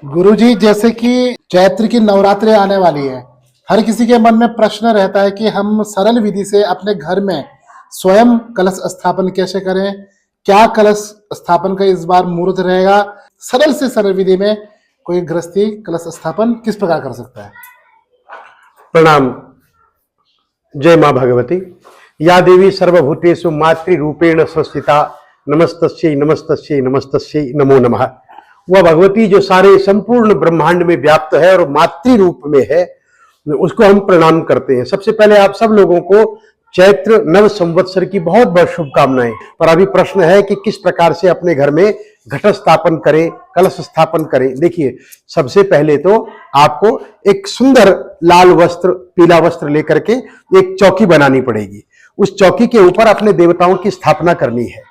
गुरुजी, जैसे कि चैत्र की नवरात्रि आने वाली है, हर किसी के मन में प्रश्न रहता है कि हम सरल विधि से अपने घर में स्वयं कलश स्थापन कैसे करें। क्या कलश स्थापन का इस बार मुहूर्त रहेगा? सरल से सरल विधि में कोई गृहस्थी कलश स्थापन किस प्रकार कर सकता है? प्रणाम। जय मां भगवती। या देवी सर्वभूतेषु मातृरूपेण संस्थिता, नमस्तस्यै नमस्तस्यै नमस्तस्यै नमो नमः। वह भगवती जो सारे संपूर्ण ब्रह्मांड में व्याप्त है और मातृ रूप में है, उसको हम प्रणाम करते हैं। सबसे पहले आप सब लोगों को चैत्र नव संवत्सर की बहुत बहुत शुभकामनाएं। पर अभी प्रश्न है कि किस प्रकार से अपने घर में घट स्थापन करें, कलश स्थापन करें। देखिए, सबसे पहले तो आपको एक सुंदर लाल वस्त्र, पीला वस्त्र लेकर के एक चौकी बनानी पड़ेगी। उस चौकी के ऊपर अपने देवताओं की स्थापना करनी है।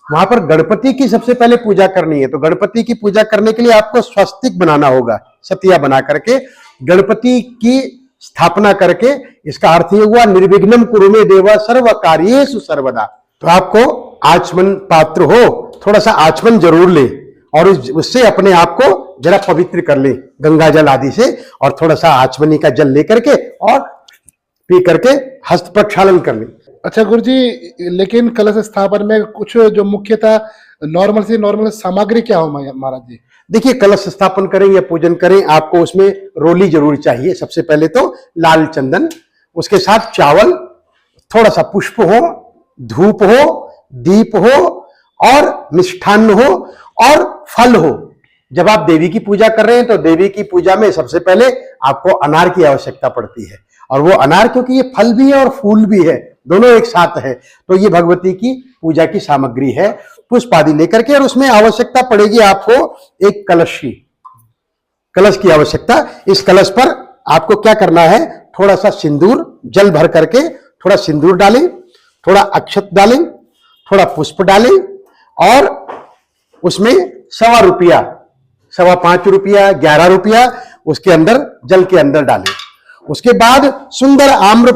वहां पर गणपति की सबसे पहले पूजा करनी है। तो गणपति की पूजा करने के लिए आपको स्वस्तिक बनाना होगा, सतिया बना करके गणपति की स्थापना करके। इसका अर्थ ये हुआ, निर्विघ्नं कुरु मे देव सर्व कार्येषु सर्वदा। तो आपको आचमन पात्र हो, थोड़ा सा आचमन जरूर ले और उससे अपने आप को जरा पवित्र कर ले गंगा जल आदि से, और थोड़ा सा आचमनी का जल लेकर के और पी करके हस्त प्रक्षालन कर ले। अच्छा गुरुजी, लेकिन कलश स्थापन में कुछ जो मुख्यतः नॉर्मल से नॉर्मल सामग्री क्या हो महाराज जी? देखिए, कलश स्थापन करें या पूजन करें, आपको उसमें रोली जरूर चाहिए। सबसे पहले तो लाल चंदन, उसके साथ चावल, थोड़ा सा पुष्प हो, धूप हो, दीप हो और मिष्ठान्न हो और फल हो। जब आप देवी की पूजा कर रहे हैं तो देवी की पूजा में सबसे पहले आपको अनार की आवश्यकता पड़ती है, और वो अनार क्योंकि ये फल भी है और फूल भी है, दोनों एक साथ है, तो ये भगवती की पूजा की सामग्री है। पुष्प आदि लेकर के, और उसमें आवश्यकता पड़ेगी आपको एक कलश की आवश्यकता। इस कलश पर आपको क्या करना है, थोड़ा सा सिंदूर, जल भर करके थोड़ा सिंदूर डालें, थोड़ा अक्षत डालें, थोड़ा पुष्प डालें, और उसमें ₹1.25, ₹5.25, ₹11 उसके अंदर, जल के अंदर डालें। उसके बाद सुंदर आम्र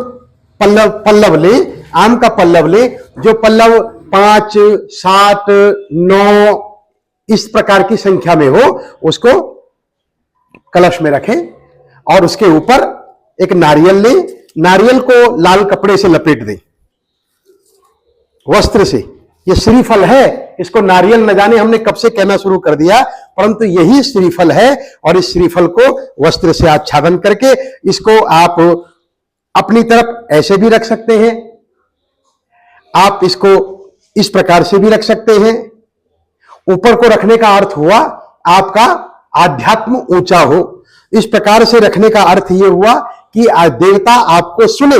पल्लव ले, आम का पल्लव ले, जो पल्लव 5, 7, 9 इस प्रकार की संख्या में हो, उसको कलश में रखें। और उसके ऊपर एक नारियल ले, नारियल को लाल कपड़े से लपेट दें, वस्त्र से। ये श्रीफल है, इसको नारियल न जाने हमने कब से कहना शुरू कर दिया, परंतु यही श्रीफल है। और इस श्रीफल को वस्त्र से आच्छादन करके इसको आप अपनी तरफ ऐसे भी रख सकते हैं, आप इसको इस प्रकार से भी रख सकते हैं। ऊपर को रखने का अर्थ हुआ आपका आध्यात्म ऊंचा हो। इस प्रकार से रखने का अर्थ यह हुआ कि देवता आपको सुने।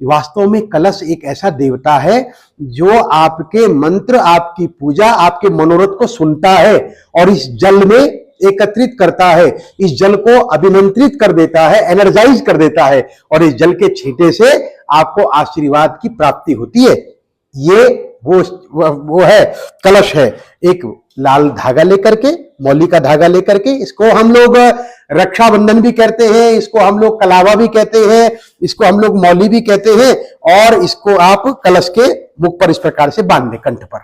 वास्तव में कलश एक ऐसा देवता है जो आपके मंत्र, आपकी पूजा, आपके मनोरथ को सुनता है और इस जल में एकत्रित करता है, इस जल को अभिमंत्रित कर देता है, एनर्जाइज कर देता है, और इस जल के छींटे से आपको आशीर्वाद की प्राप्ति होती है। ये वो है, कलश है। एक लाल धागा लेकर के, मौली का धागा लेकर के, इसको हम लोग रक्षाबंधन भी कहते हैं, इसको हम लोग कलावा भी कहते हैं, इसको हम लोग मौली भी कहते हैं। और इसको आप कलश के मुख पर इस प्रकार से बांध दें, कंठ पर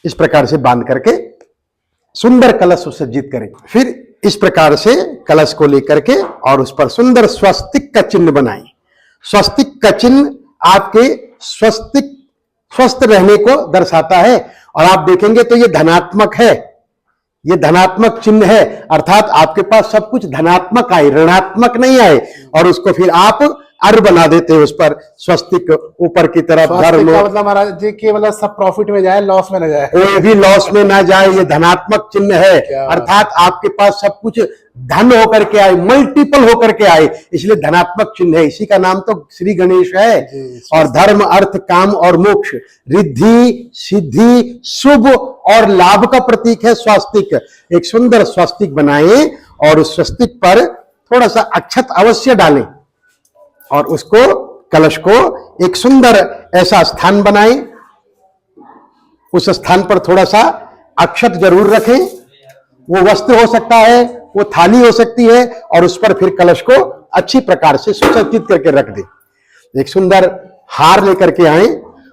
इस प्रकार से बांध करके सुंदर कलश सुसज्जित करें। फिर इस प्रकार से कलश को लेकर के और उस पर सुंदर स्वस्तिक का चिन्ह बनाएं। स्वस्तिक का चिन्ह आपके स्वस्थ रहने को दर्शाता है, और आप देखेंगे तो ये धनात्मक है, ये धनात्मक चिन्ह है, अर्थात आपके पास सब कुछ धनात्मक आए, ऋणात्मक नहीं आए। और उसको फिर आप अर्घ बना देते हैं उस पर, स्वस्तिक ऊपर की तरफ धर्म, मतलब महाराज जी कि मतलब सब प्रॉफिट में जाए, लॉस में ना जाए, कोई भी लॉस में ना जाए। ये धनात्मक चिन्ह है, अर्थात आपके पास सब कुछ धन होकर के आए, मल्टीपल होकर के आए, इसलिए धनात्मक चिन्ह है। इसी का नाम तो श्री गणेश है। और धर्म, अर्थ, काम और मोक्ष, रिद्धि, सिद्धि, शुभ और लाभ का प्रतीक है स्वस्तिक। एक सुंदर स्वस्तिक बनाएं और उस स्वस्तिक पर थोड़ा सा अक्षत अवश्य डालें, और उसको, कलश को एक सुंदर ऐसा स्थान बनाएं। उस स्थान पर थोड़ा सा अक्षत जरूर रखें। वो वस्त्र हो सकता है, वो थाली हो सकती है, और उस पर फिर कलश को अच्छी प्रकार से सुसज्जित करके रख दें। एक सुंदर हार लेकर के आए,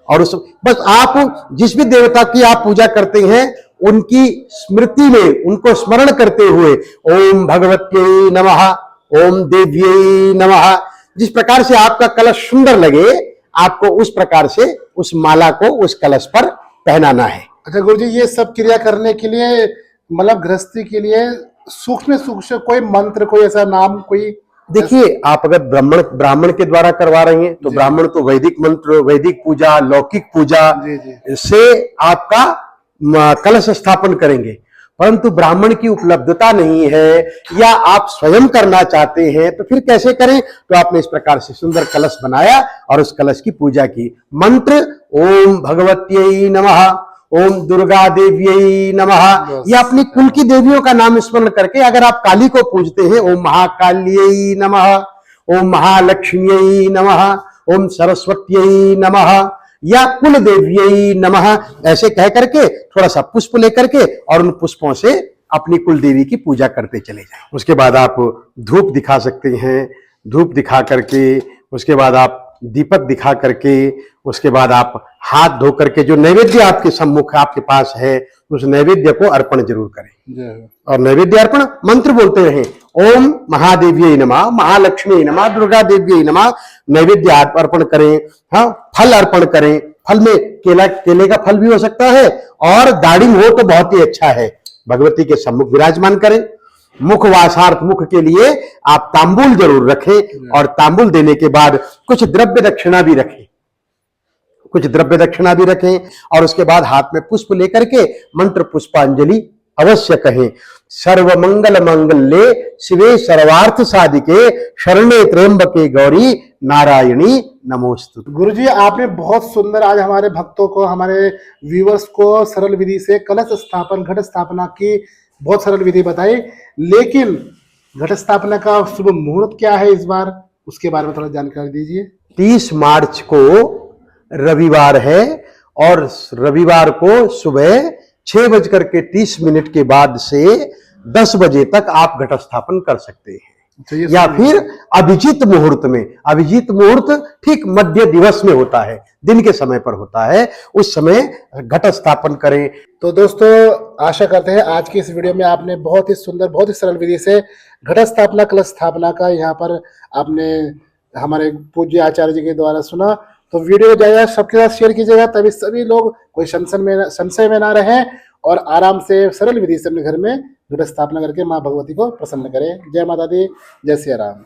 और उस बस आप जिस भी देवता की आप पूजा करते हैं उनकी स्मृति में, उनको स्मरण करते हुए ओम भगवत्यै नमः, ओम देव्यै नमः, जिस प्रकार से आपका कलश सुंदर लगे, आपको उस प्रकार से उस माला को उस कलश पर पहनाना है। अच्छा गुरुजी, ये सब क्रिया करने के लिए मतलब गृहस्थी के लिए सूक्ष्म सूक्ष्म कोई मंत्र, कोई ऐसा नाम, कोई देखिए, आप अगर ब्राह्मण के द्वारा करवा रही हैं तो ब्राह्मण तो वैदिक मंत्र, वैदिक पूजा, लौकिक पूजा से आपका कलश स्थापन करेंगे। परंतु ब्राह्मण की उपलब्धता नहीं है या आप स्वयं करना चाहते हैं तो फिर कैसे करें? तो आपने इस प्रकार से सुंदर कलश बनाया और उस कलश की पूजा की। मंत्र ओम भगवत्यै नमः, ओम दुर्गा देव्यै नमः, या अपनी कुल की देवियों का नाम स्मरण करके, अगर आप काली को पूजते हैं ओम महाकाल्यै नमः, ओम महालक्ष्म्यै नमः, ओम सरस्वत्यै नमः, या कुल देव्यै नमः, ऐसे कह करके थोड़ा सा पुष्प लेकर के और उन पुष्पों से अपनी कुल देवी की पूजा करते चले जाएं। उसके बाद आप धूप दिखा सकते हैं, धूप दिखा करके, उसके बाद आप दीपक दिखा करके, उसके बाद आप हाथ धो करके जो नैवेद्य आपके सम्मुख आपके पास है उस नैवेद्य को अर्पण जरूर करें। और नैवेद्य अर्पण मंत्र बोलते रहें, ओम महादेव्यै नमः, महालक्ष्मी नमः, दुर्गा देव्यै नमः, नैवेद्य अर्पण करें। हाँ, फल अर्पण करें, फल में केले का फल भी हो सकता है और दाड़िम हो तो बहुत ही अच्छा है, भगवती के सम्मुख विराजमान करें। मुख वासार्थ, मुख के लिए आप तांबुल जरूर रखें और तांबुल देने के बाद कुछ द्रव्य दक्षिणा भी रखें, कुछ द्रव्य दक्षिणा भी रखें। और उसके बाद हाथ में पुष्प लेकर के मंत्र पुष्पांजलि अवश्य कहें। सर्व मंगल मंगल्ये शिवे सर्वार्थ साधिके शरणे त्र्यंबके गौरी नारायणी नमोस्तुते। गुरुजी, आपने बहुत सुंदर आज हमारे भक्तों को, हमारे व्यूअर्स को सरल विधि से कलश स्थापन, घट स्थापना की बहुत सरल विधि बताई। लेकिन घट स्थापना का शुभ मुहूर्त क्या है इस बार, उसके बारे में थोड़ा जानकारी दीजिए। 30 मार्च को रविवार है और रविवार को सुबह 6:30 के बाद से 10 बजे तक आप घट स्थापन कर सकते हैं। या फिर अभिजीत मुहूर्त में, अभिजीत मुहूर्त ठीक मध्य दिवस में होता है, दिन के समय पर होता है, उस समय घट स्थापन करें। तो दोस्तों, आशा करते हैं आज की इस वीडियो में आपने बहुत ही सुंदर, बहुत ही सरल विधि से घट स्थापना, कलश स्थापना का यहाँ पर आपने हमारे पूज्य आचार्य जी के द्वारा सुना। तो वीडियो जाएगा सबके साथ शेयर कीजिएगा, तभी सभी लोग कोई संशय में ना रहें और आराम से सरल विधि से अपने घर में घट स्थापना करके माँ भगवती को प्रसन्न करें। जय माता दी, जय सिया राम।